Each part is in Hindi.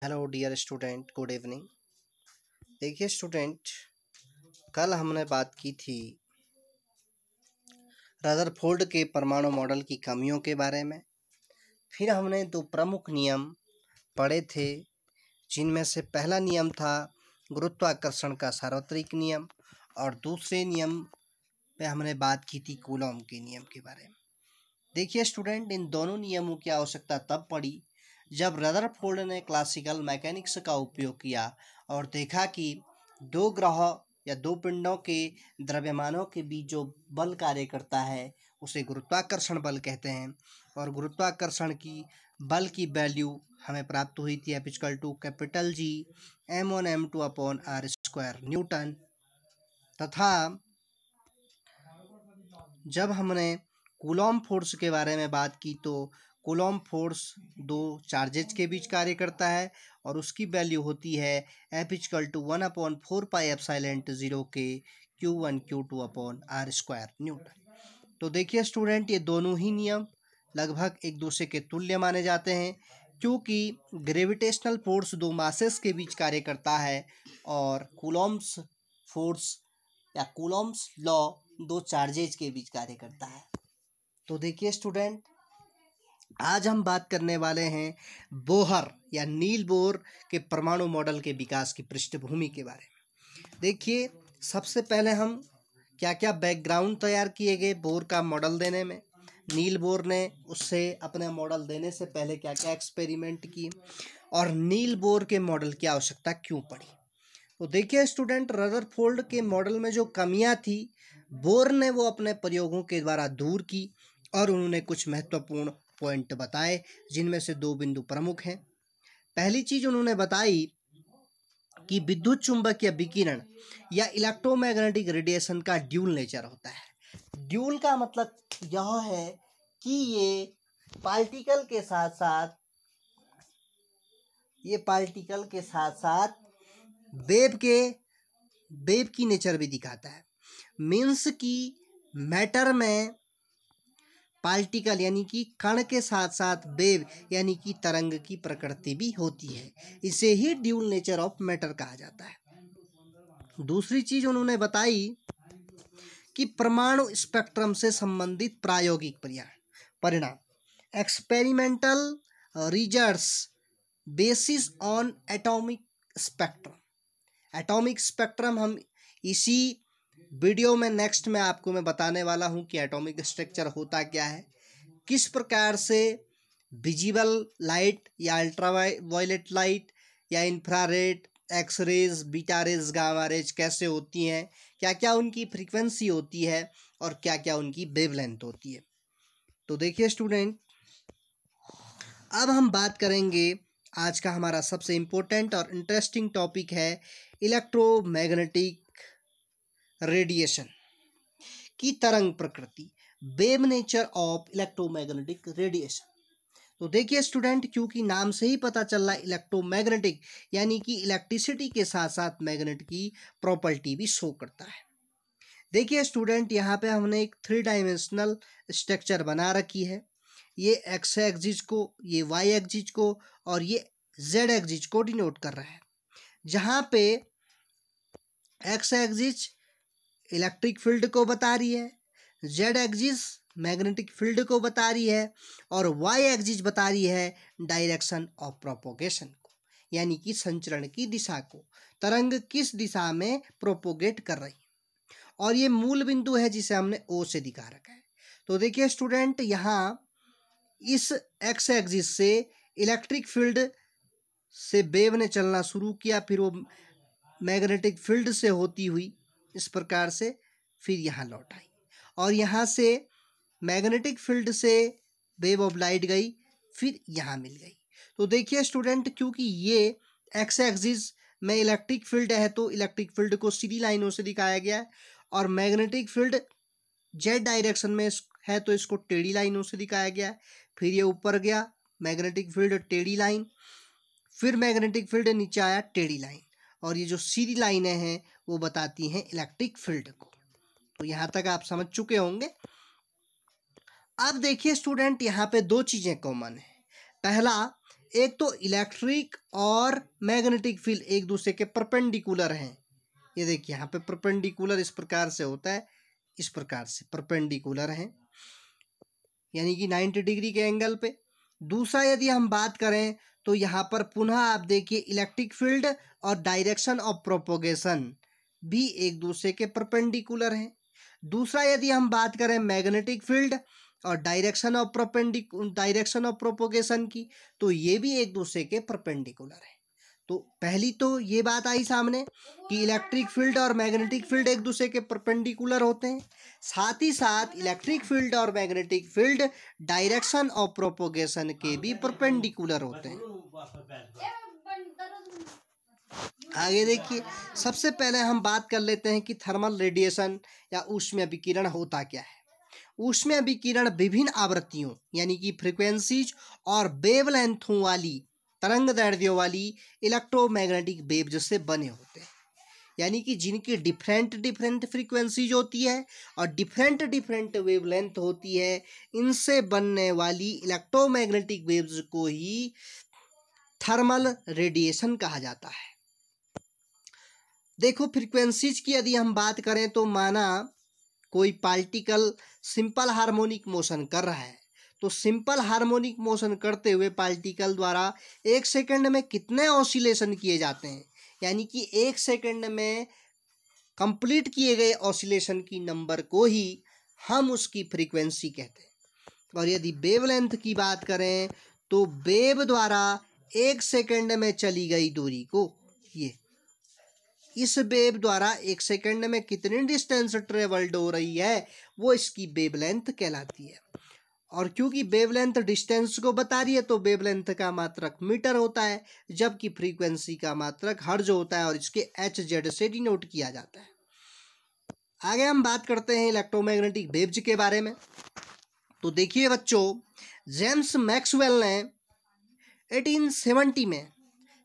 Hello dear student, good evening. देखिए स्टूडेंट, कल हमने बात की थी रदरफोर्ड के परमाणु मॉडल की कमियों के बारे में। फिर हमने दो प्रमुख नियम पढ़े थे, जिनमें से पहला नियम था गुरुत्वाकर्षण का सार्वत्रिक नियम और दूसरे नियम पे हमने बात की थी कूलॉम के नियम के बारे में। देखिए स्टूडेंट, इन दोनों नियमों की आवश्यकता तब पड़ी जब रदरफोर्ड ने क्लासिकल मैकेनिक्स का उपयोग किया और देखा कि दो ग्रह या दो पिंडों के द्रव्यमानों के बीच जो बल कार्य करता है उसे गुरुत्वाकर्षण बल कहते हैं। और गुरुत्वाकर्षण की बल की वैल्यू हमें प्राप्त हुई थी F=कैपिटल G m1m2/r² न्यूटन। तथा जब हमने कूलॉम फोर्स के बारे में बात की तो कूलॉम फोर्स दो चार्जेज के बीच कार्य करता है और उसकी वैल्यू होती है F=1/4πε0 के Q1 Q2/r² न्यूटन। तो देखिए स्टूडेंट, ये दोनों ही नियम लगभग एक दूसरे के तुल्य माने जाते हैं, क्योंकि ग्रेविटेशनल फोर्स दो मासेस के बीच कार्य करता है और कूलॉम्स फोर्स या कूलॉम्स लॉ दो चार्जेज के बीच कार्य करता है। तो देखिए स्टूडेंट, आज हम बात करने वाले हैं बोहर या नील बोर के परमाणु मॉडल के विकास की पृष्ठभूमि के बारे में। देखिए, सबसे पहले हम क्या क्या बैकग्राउंड तैयार किए गए बोर का मॉडल देने में। नील बोर ने उससे अपने मॉडल देने से पहले क्या क्या एक्सपेरिमेंट किए और नील बोर के मॉडल की आवश्यकता क्यों पड़ी। तो देखिए स्टूडेंट, रदरफोर्ड के मॉडल में जो कमियां थी बोर ने वो अपने प्रयोगों के द्वारा दूर की और उन्होंने कुछ महत्वपूर्ण पॉइंट बताए, जिनमें से दो बिंदु प्रमुख हैं। पहली चीज उन्होंने बताई कि विद्युत चुंबकीय विकिरण या इलेक्ट्रोमैग्नेटिक रेडिएशन का ड्यूल नेचर होता है। ड्यूल का मतलब यह है कि ये पार्टिकल के साथ साथ वेव की नेचर भी दिखाता है। मीन्स कि मैटर में पार्टिकल यानी कि कण के साथ साथ वेव यानी कि तरंग की प्रकृति भी होती है। इसे ही ड्यूल नेचर ऑफ मैटर कहा जाता है। दूसरी चीज उन्होंने बताई कि परमाणु स्पेक्ट्रम से संबंधित प्रायोगिक परिणाम, experimental results basis on atomic spectrum. Atomic spectrum हम इसी वीडियो में नेक्स्ट में आपको मैं बताने वाला हूं कि एटॉमिक स्ट्रक्चर होता क्या है, किस प्रकार से विजिबल लाइट या अल्ट्रावायलेट लाइट या infrared, X rays, beta rays, gamma rays कैसे होती हैं, क्या क्या उनकी फ्रीक्वेंसी होती है और क्या क्या उनकी वेवलेंथ होती है। तो देखिए स्टूडेंट, अब हम बात करेंगे, आज का हमारा सबसे इम्पोर्टेंट और इंटरेस्टिंग टॉपिक है इलेक्ट्रोमैग्नेटिक रेडिएशन की तरंग प्रकृति, wave nature of electromagnetic radiation. तो देखिए स्टूडेंट, क्योंकि नाम से ही पता चल रहा है इलेक्ट्रोमैग्नेटिक यानी कि इलेक्ट्रिसिटी के साथ साथ मैग्नेट की प्रॉपर्टी भी शो करता है। देखिए स्टूडेंट, यहाँ पे हमने एक 3 डायमेंशनल स्ट्रक्चर बना रखी है। ये एक्स एक्सिस को, ये वाई एक्सिस को और ये जेड एक्सिस को डिनोट कर रहा है। जहाँ पे एक्स एक्सिस इलेक्ट्रिक फील्ड को बता रही है, जेड एक्सिस मैग्नेटिक फील्ड को बता रही है और वाई एक्सिस बता रही है डायरेक्शन ऑफ प्रोपोगेशन को, यानी कि संचरण की दिशा को, तरंग किस दिशा में प्रोपोगेट कर रही है। और ये मूल बिंदु है जिसे हमने ओ से दिखा रखा है। तो देखिए स्टूडेंट, यहाँ इस एक्स एक्सिस से इलेक्ट्रिक फील्ड से वेव ने चलना शुरू किया, फिर वो मैग्नेटिक फील्ड से होती हुई इस प्रकार से फिर यहाँ लौट आई और यहाँ से मैग्नेटिक फील्ड से वेव ऑफ लाइट गई, फिर यहाँ मिल गई। तो देखिए स्टूडेंट, क्योंकि ये एक्स एक्सिस में इलेक्ट्रिक फील्ड है तो इलेक्ट्रिक फील्ड को सीधी लाइनों से दिखाया गया है और मैग्नेटिक फील्ड जेड डायरेक्शन में है तो इसको टेढ़ी लाइनों से दिखाया गया है। फिर ये ऊपर गया मैग्नेटिक फील्ड टेढ़ी लाइन, फिर मैग्नेटिक फील्ड नीचे आया टेढ़ी लाइन, और ये जो सीधी लाइनें हैं वो बताती हैं इलेक्ट्रिक फील्ड को। तो यहाँ तक आप समझ चुके होंगे। अब देखिए स्टूडेंट, यहाँ पे दो चीज़ें कॉमन है। पहला, एक तो इलेक्ट्रिक और मैग्नेटिक फील्ड एक दूसरे के परपेंडिकुलर हैं। ये देखिए यहाँ पे परपेंडिकुलर इस प्रकार से होता है, इस प्रकार से परपेंडिकुलर हैं, यानी कि 90 डिग्री के एंगल पे। दूसरा यदि हम बात करें तो यहाँ पर पुनः आप देखिए इलेक्ट्रिक फील्ड और डायरेक्शन ऑफ प्रोपोगेशन भी एक दूसरे के परपेंडिकुलर हैं। दूसरा यदि हम बात करें मैग्नेटिक फील्ड और डायरेक्शन ऑफ प्रोपोगेशन की, तो ये भी एक दूसरे के परपेंडिकुलर है। तो पहली तो ये बात आई सामने कि इलेक्ट्रिक फील्ड और मैग्नेटिक फील्ड एक दूसरे के परपेंडिकुलर होते हैं, साथ ही साथ इलेक्ट्रिक फील्ड और magnetic field direction of propagation के भी परपेंडिकुलर होते हैं। आगे देखिए, सबसे पहले हम बात कर लेते हैं कि थर्मल रेडिएशन या ऊष्मीय विकिरण होता क्या है। ऊष्मीय विकिरण विभिन्न आवृत्तियों यानी कि फ्रीक्वेंसीज और वेवलेंथों वाली तरंग दैर्ध्यों वाली इलेक्ट्रोमैग्नेटिक वेव्स से बने होते हैं, यानी कि जिनकी डिफरेंट फ्रीक्वेंसीज होती है और डिफरेंट वेवलेंथ होती है, इनसे बनने वाली इलेक्ट्रोमैग्नेटिक वेव्स को ही थर्मल रेडिएशन कहा जाता है। देखो फ्रीक्वेंसीज की यदि हम बात करें तो माना कोई पार्टिकल सिंपल हार्मोनिक मोशन कर रहा है, तो सिंपल हार्मोनिक मोशन करते हुए पार्टिकल द्वारा 1 सेकंड में कितने ऑसिलेशन किए जाते हैं, यानी कि 1 सेकंड में कंप्लीट किए गए ऑसिलेशन की नंबर को ही हम उसकी फ्रीक्वेंसी कहते हैं। और यदि वेवलेंथ की बात करें तो वेव द्वारा 1 सेकंड में चली गई दूरी को, ये इस वेव द्वारा 1 सेकंड में कितनी डिस्टेंस ट्रेवल्ड हो रही है, वो इसकी वेवलेंथ कहलाती है। और क्योंकि वेवलेंथ डिस्टेंस को बता रही है तो वेवलेंथ का मात्रक मीटर होता है, जबकि फ्रीक्वेंसी का मात्रक हर्ट्ज होता है और इसके HZ से डिनोट किया जाता है। आगे हम बात करते हैं इलेक्ट्रोमैग्नेटिक वेव्स के बारे में। तो देखिए बच्चों, जेम्स मैक्सवेल ने 1870 में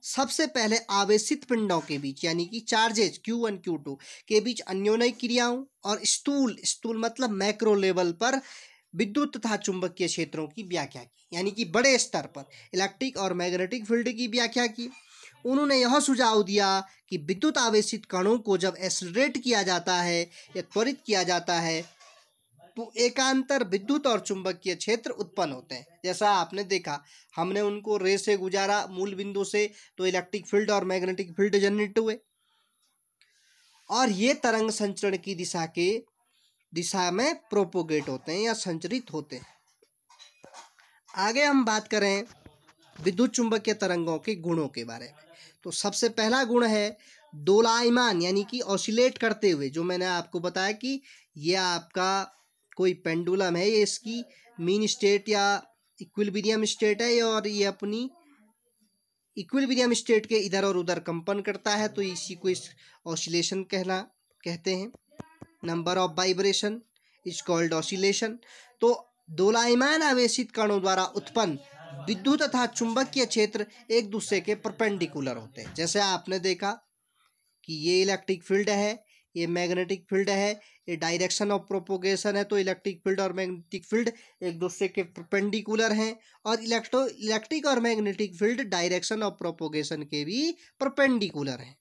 सबसे पहले आवेशित पिंडों के बीच यानी कि चार्जेज Q1 Q2 के बीच अन्योन्य क्रियाओं और स्थूल मतलब मैक्रो लेवल पर विद्युत तथा चुंबकीय क्षेत्रों की व्याख्या की, यानी कि बड़े स्तर पर इलेक्ट्रिक और मैग्नेटिक फील्ड की व्याख्या की। उन्होंने यह सुझाव दिया कि विद्युत आवेशित कणों को जब एक्सेलरेट किया जाता है या त्वरित किया जाता है तो एकांतर विद्युत और चुंबकीय क्षेत्र उत्पन्न होते हैं। जैसा आपने देखा, हमने उनको रे से गुजारा मूल बिंदु से, तो इलेक्ट्रिक फील्ड और मैग्नेटिक फील्ड जनरेट हुए और ये तरंग संचरण की दिशा में प्रोपोगेट होते हैं या संचरित होते हैं। आगे हम बात करें विद्युत चुंबकीय तरंगों के गुणों के बारे में, तो सबसे पहला गुण है दोलायमान यानी कि ऑसिलेट करते हुए। जो मैंने आपको बताया कि ये आपका कोई पेंडुलम है, ये इसकी मीन स्टेट या इक्विलिब्रियम स्टेट है और ये अपनी इक्विलिब्रियम स्टेट के इधर और उधर कंपन करता है, तो इसी को इस ऑसिलेशन कहते हैं। Number of vibration is called oscillation. तो दोलायमान आवेशित कणों द्वारा उत्पन्न विद्युत तथा चुंबकीय क्षेत्र एक दूसरे के परपेंडिकुलर होते हैं। जैसे आपने देखा कि ये इलेक्ट्रिक फील्ड है, ये मैग्नेटिक फील्ड है, ये डायरेक्शन ऑफ प्रोपोगेशन है, तो इलेक्ट्रिक फील्ड और मैग्नेटिक फील्ड एक दूसरे के परपेंडिकुलर हैं और इलेक्ट्रिक और magnetic field direction of propagation के भी परपेंडिकुलर हैं।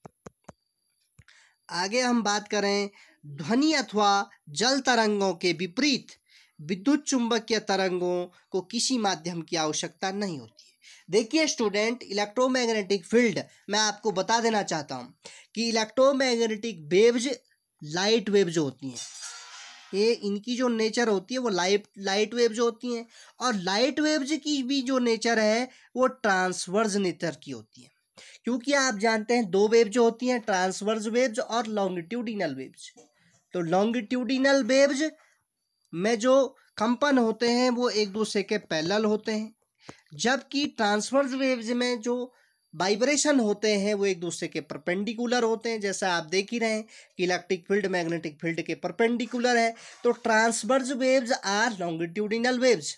आगे हम बात करें ध्वनि अथवा जल तरंगों के विपरीत विद्युत चुंबकीय तरंगों को किसी माध्यम की आवश्यकता नहीं होती है। देखिए स्टूडेंट, इलेक्ट्रोमैग्नेटिक फील्ड मैं आपको बता देना चाहता हूँ कि इलेक्ट्रोमैग्नेटिक वेव्स लाइट वेव्स होती हैं, ये इनकी जो नेचर होती है वो लाइट वेव्स होती हैं और लाइट वेव्स की भी जो नेचर है वो ट्रांसवर्स नेचर की होती है। क्योंकि आप जानते हैं दो वेव जो होती हैं, ट्रांसवर्स वेव्स और लॉन्गिट्यूडिनल वेव्स। तो लॉन्गिट्यूडिनल वेव्स में जो कंपन होते हैं वो एक दूसरे के पैरेलल होते हैं, जबकि ट्रांसवर्स वेव्स में जो वाइब्रेशन होते हैं वो एक दूसरे के परपेंडिकुलर होते हैं। जैसा आप देख ही रहे हैं कि इलेक्ट्रिक फील्ड मैग्नेटिक फील्ड के परपेंडिकुलर है, तो transverse waves are longitudinal waves,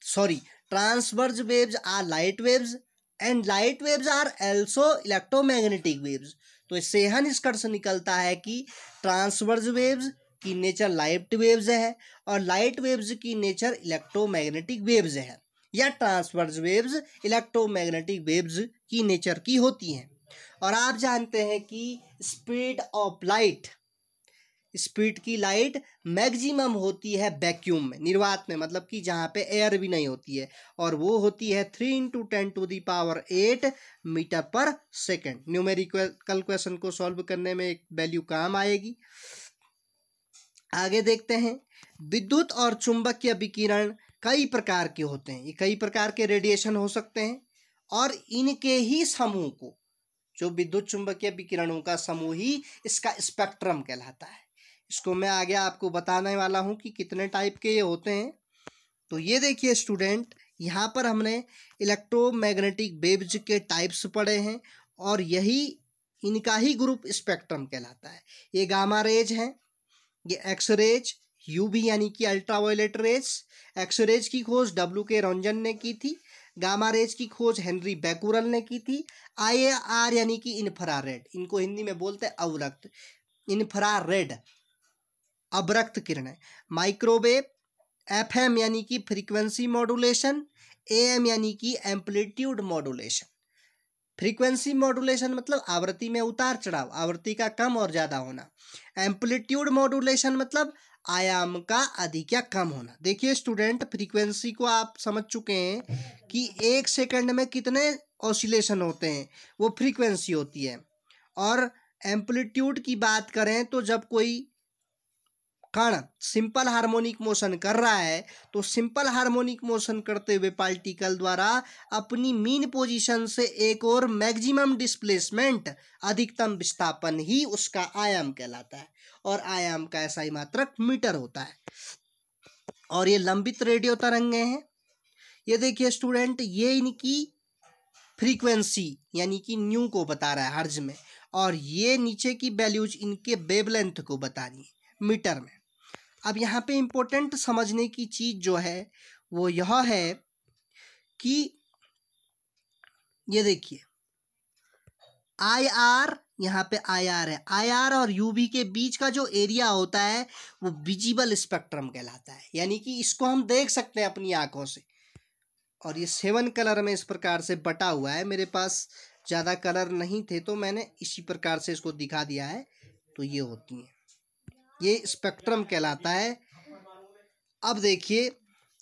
transverse waves are light waves and light waves are also electromagnetic waves. तो इससे यह निष्कर्ष निकलता है कि ट्रांसवर्स वेव्स की नेचर लाइट वेव्स है और लाइट वेव्स की नेचर इलेक्ट्रोमैग्नेटिक वेव्स है। या ट्रांसवर्स वेव्स इलेक्ट्रोमैग्नेटिक वेव्स की नेचर की होती हैं। और आप जानते हैं कि स्पीड की लाइट मैक्सिमम होती है वैक्यूम में, निर्वात में, मतलब कि जहाँ पे एयर भी नहीं होती है, और वो होती है 3 × 10⁸ मीटर पर सेकेंड। न्यूमेरिकल क्वेश्चन को सॉल्व करने में एक वैल्यू काम आएगी। आगे देखते हैं, विद्युत और चुंबकीय विकिरण कई प्रकार के होते हैं। ये कई प्रकार के रेडिएशन हो सकते हैं, और इनके ही समूह को, जो विद्युत चुंबकीय विकिरणों का समूह ही इसका स्पेक्ट्रम कहलाता है। इसको मैं आगे आपको बताने वाला हूँ कि कितने टाइप के ये होते हैं। तो ये देखिए स्टूडेंट, यहाँ पर हमने इलेक्ट्रोमैग्नेटिक वेव्स के टाइप्स पढ़े हैं, और यही इनका ही ग्रुप स्पेक्ट्रम कहलाता है। ये गामा रेज हैं, ये एक्स रेज, यूवी यानी कि अल्ट्रावायलेट रेज। एक्स रेज की खोज W.K. रॉन्जन ने की थी। गामा रेज की खोज हेनरी बैकुरल ने की थी। IR यानी कि इंफ्रारेड, इनको हिंदी में बोलते हैं अवरक्त, इंफ्रारेड अवरक्त किरणें। माइक्रोवेव, FM यानी कि फ्रीक्वेंसी मॉड्यूलेशन, AM यानी कि एम्पलीट्यूड मॉड्यूलेशन। फ्रीक्वेंसी मॉड्यूलेशन मतलब आवृत्ति में उतार चढ़ाव, आवृत्ति का कम और ज़्यादा होना। एम्पलीट्यूड मॉड्यूलेशन मतलब आयाम का अधिक या कम होना। देखिए स्टूडेंट, फ्रीक्वेंसी को आप समझ चुके हैं कि 1 सेकंड में कितने ऑसिलेशन होते हैं, वो फ्रीक्वेंसी होती है। और एम्पलीट्यूड की बात करें तो जब कोई कण सिंपल हार्मोनिक मोशन कर रहा है, तो सिंपल हार्मोनिक मोशन करते हुए पार्टिकल द्वारा अपनी मीन पोजीशन से एक और मैक्सिमम डिस्प्लेसमेंट, अधिकतम विस्थापन ही उसका आयाम कहलाता है, और आयाम का SI मात्रक मीटर होता है। और ये लंबित रेडियो तरंगें हैं। ये देखिए स्टूडेंट, ये इनकी फ्रीक्वेंसी यानी कि न्यू को बता रहा है हर्ज में, और ये नीचे की वैल्यूज इनके वेवलेंथ को बता रही है मीटर में। अब यहाँ पे इम्पोर्टेंट समझने की चीज़ जो है वो यह है कि ये देखिए IR, यहाँ पे IR है, IR और UV के बीच का जो एरिया होता है वो विजिबल स्पेक्ट्रम कहलाता है, यानी कि इसको हम देख सकते हैं अपनी आंखों से। और ये 7 कलर में इस प्रकार से बटा हुआ है। मेरे पास ज़्यादा कलर नहीं थे तो मैंने इसी प्रकार से इसको दिखा दिया है। तो ये होती हैं, ये स्पेक्ट्रम कहलाता है। अब देखिए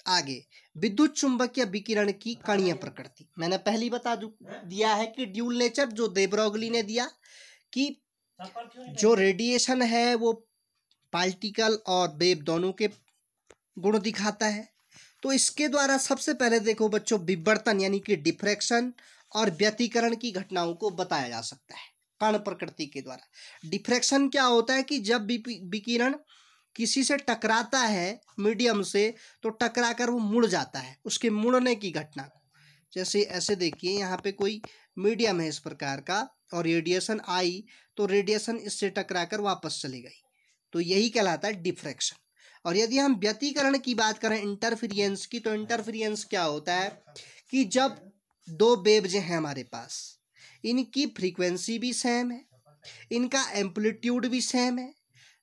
आगे, विद्युत चुंबकीय विकिरण की कणीय प्रकृति मैंने पहले बता दिया है कि ड्यूल नेचर, जो दे ब्रोगली ने दिया, कि जो रेडिएशन है वो पार्टिकल और वेव दोनों के गुण दिखाता है। तो इसके द्वारा सबसे पहले देखो बच्चों, विवर्तन यानी कि डिफ्रैक्शन और व्यतिकरण की घटनाओं को बताया जा सकता है कण प्रकृति के द्वारा। डिफ्रैक्शन क्या होता है कि जब विकिरण किसी से टकराता है मीडियम से, तो टकराकर वो मुड़ जाता है, उसके मुड़ने की घटना को। जैसे ऐसे देखिए, यहाँ पे कोई मीडियम है इस प्रकार का, और रेडिएशन आई तो रेडिएशन इससे टकराकर वापस चली गई, तो यही कहलाता है डिफ्रैक्शन। और यदि हम व्यतिकरण की बात करें, इंटरफेरेंस की, तो इंटरफेरेंस क्या होता है कि जब दो वेव्स हैं हमारे पास, इनकी फ्रीक्वेंसी भी सेम है, इनका एम्पलीट्यूड भी सेम है,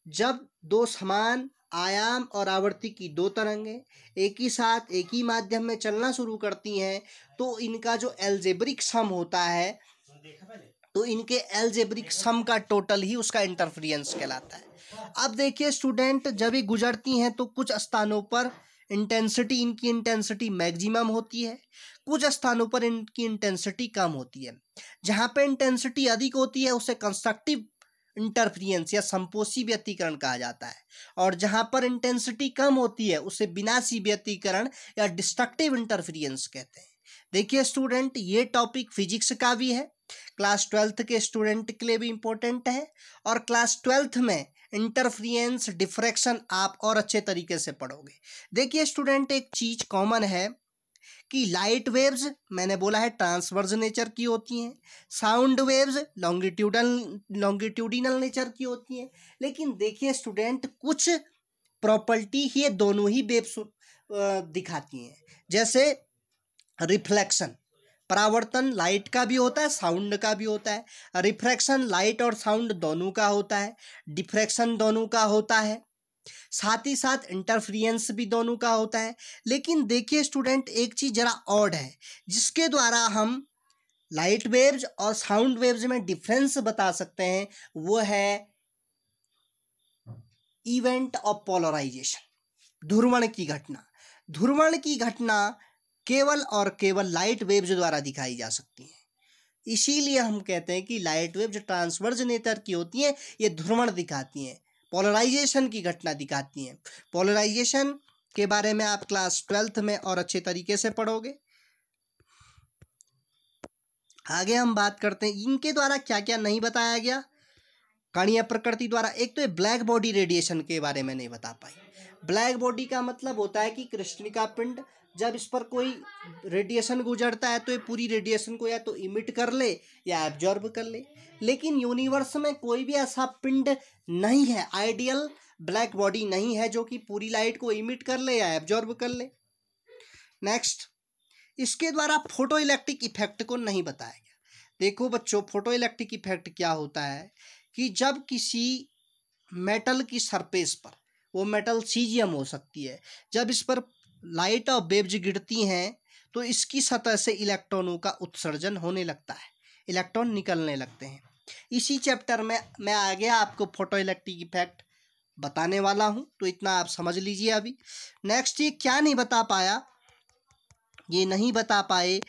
जब दो समान आयाम और आवृत्ति की दो तरंगें एक ही साथ एक ही माध्यम में चलना शुरू करती हैं, तो इनका जो एल्जेब्रिक सम होता है, तो इनके एल्जेब्रिक सम का टोटल ही उसका इंटरफेरेंस कहलाता है। अब देखिए स्टूडेंट, जब ये गुजरती हैं तो कुछ स्थानों पर इनकी इंटेंसिटी मैक्सिमम होती है, कुछ स्थानों पर इनकी इंटेंसिटी कम होती है। जहाँ पे इंटेंसिटी अधिक होती है उसे कंस्ट्रक्टिव इंटरफेरेंस या संपोषी व्यतिकरण कहा जाता है, और जहाँ पर इंटेंसिटी कम होती है उसे विनाशी व्यतिकरण या डिस्ट्रक्टिव इंटरफेरेंस कहते हैं। देखिए स्टूडेंट, ये टॉपिक फिजिक्स का भी है, क्लास 12th के स्टूडेंट के लिए भी इम्पोर्टेंट है, और क्लास 12th में इंटरफेरेंस, डिफ्रैक्शन आप और अच्छे तरीके से पढ़ोगे। देखिए स्टूडेंट, एक चीज़ कॉमन है कि लाइट वेव्स मैंने बोला है ट्रांसवर्स नेचर की होती हैं, साउंड वेव्स लॉन्गिट्यूडिनल नेचर की होती हैं। लेकिन देखिए स्टूडेंट, कुछ प्रॉपर्टी ये दोनों ही वेव्स दिखाती हैं। जैसे रिफ्लेक्शन, परावर्तन लाइट का भी होता है, साउंड का भी होता है। रिफ्रैक्शन लाइट और साउंड दोनों का होता है। डिफ्रैक्शन दोनों का होता है। साथ ही साथ इंटरफेरेंस भी दोनों का होता है। लेकिन देखिए स्टूडेंट, एक चीज़ जरा ऑड है जिसके द्वारा हम लाइट वेव्स और साउंड वेव्स में डिफरेंस बता सकते हैं, वो है इवेंट ऑफ पोलराइजेशन, ध्रुवण की घटना। ध्रुवण की घटना केवल और केवल लाइट वेव्स द्वारा दिखाई जा सकती है। इसीलिए हम कहते हैं कि लाइट वेव जो ट्रांसवर्स नेचर की होती हैं, ये ध्रुवण दिखाती हैं, पोलराइजेशन की घटना दिखाती हैं। पोलराइजेशन के बारे में आप क्लास 12th में और अच्छे तरीके से पढ़ोगे। आगे हम बात करते हैं इनके द्वारा क्या क्या नहीं बताया गया कणीय प्रकृति द्वारा। एक तो ये ब्लैक बॉडी रेडिएशन के बारे में नहीं बता पाई। ब्लैक बॉडी का मतलब होता है कि कृष्णिका पिंड, जब इस पर कोई रेडिएशन गुजरता है तो ये पूरी रेडिएशन को या तो इमिट कर ले या एब्जॉर्ब कर ले। लेकिन यूनिवर्स में कोई भी ऐसा पिंड नहीं है, आइडियल ब्लैक बॉडी नहीं है जो कि पूरी लाइट को इमिट कर ले या एब्जॉर्ब कर ले। नेक्स्ट, इसके द्वारा फोटो इलेक्ट्रिक इफेक्ट को नहीं बताया गया। देखो बच्चों, फोटो इलेक्ट्रिक इफेक्ट क्या होता है कि जब किसी मेटल की सरफेस पर, वो मेटल सीजियम हो सकती है, जब इस पर लाइट और वेव्स गिरती हैं तो इसकी सतह से इलेक्ट्रॉनों का उत्सर्जन होने लगता है, इलेक्ट्रॉन निकलने लगते हैं। इसी चैप्टर में मैं आगे आपको फोटो इलेक्ट्रिक इफेक्ट बताने वाला हूँ, तो इतना आप समझ लीजिए अभी। नेक्स्ट, ये क्या नहीं बता पाया, ये नहीं बता पाए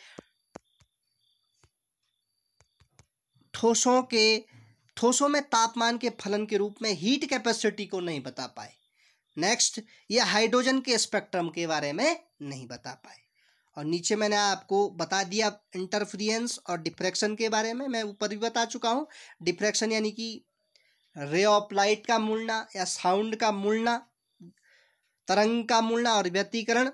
ठोसों में तापमान के फलन के रूप में हीट कैपेसिटी को नहीं बता पाए। नेक्स्ट, ये हाइड्रोजन के स्पेक्ट्रम के बारे में नहीं बता पाए। और नीचे मैंने आपको बता दिया इंटरफेरेंस और डिफ्रैक्शन के बारे में, मैं ऊपर भी बता चुका हूँ। डिफ्रैक्शन यानी कि रे ऑफ लाइट का मुड़ना या साउंड का मुड़ना, तरंग का मुड़ना, और व्यतिकरण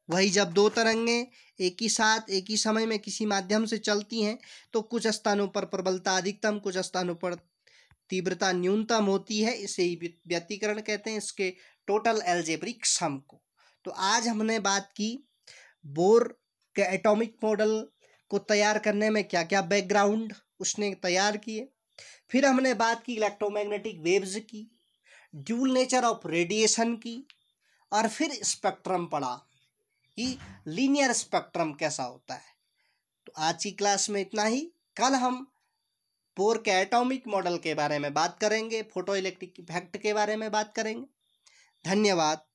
वही जब दो तरंगें एक ही साथ एक ही समय में किसी माध्यम से चलती हैं तो कुछ स्थानों पर प्रबलता अधिकतम, कुछ स्थानों पर तीव्रता न्यूनतम होती है, इसे ही व्यतिकरण कहते हैं, इसके टोटल अलजेब्रिक सम को। तो आज हमने बात की बोर के एटॉमिक मॉडल को तैयार करने में क्या क्या बैकग्राउंड उसने तैयार किए। फिर हमने बात की इलेक्ट्रोमैग्नेटिक वेव्स की, ड्यूल नेचर ऑफ रेडिएशन की, और फिर स्पेक्ट्रम पढ़ा कि लीनियर स्पेक्ट्रम कैसा होता है। तो आज की क्लास में इतना ही। कल हम बोर के एटॉमिक मॉडल के बारे में बात करेंगे, फोटो इलेक्ट्रिक इफेक्ट के बारे में बात करेंगे। धन्यवाद।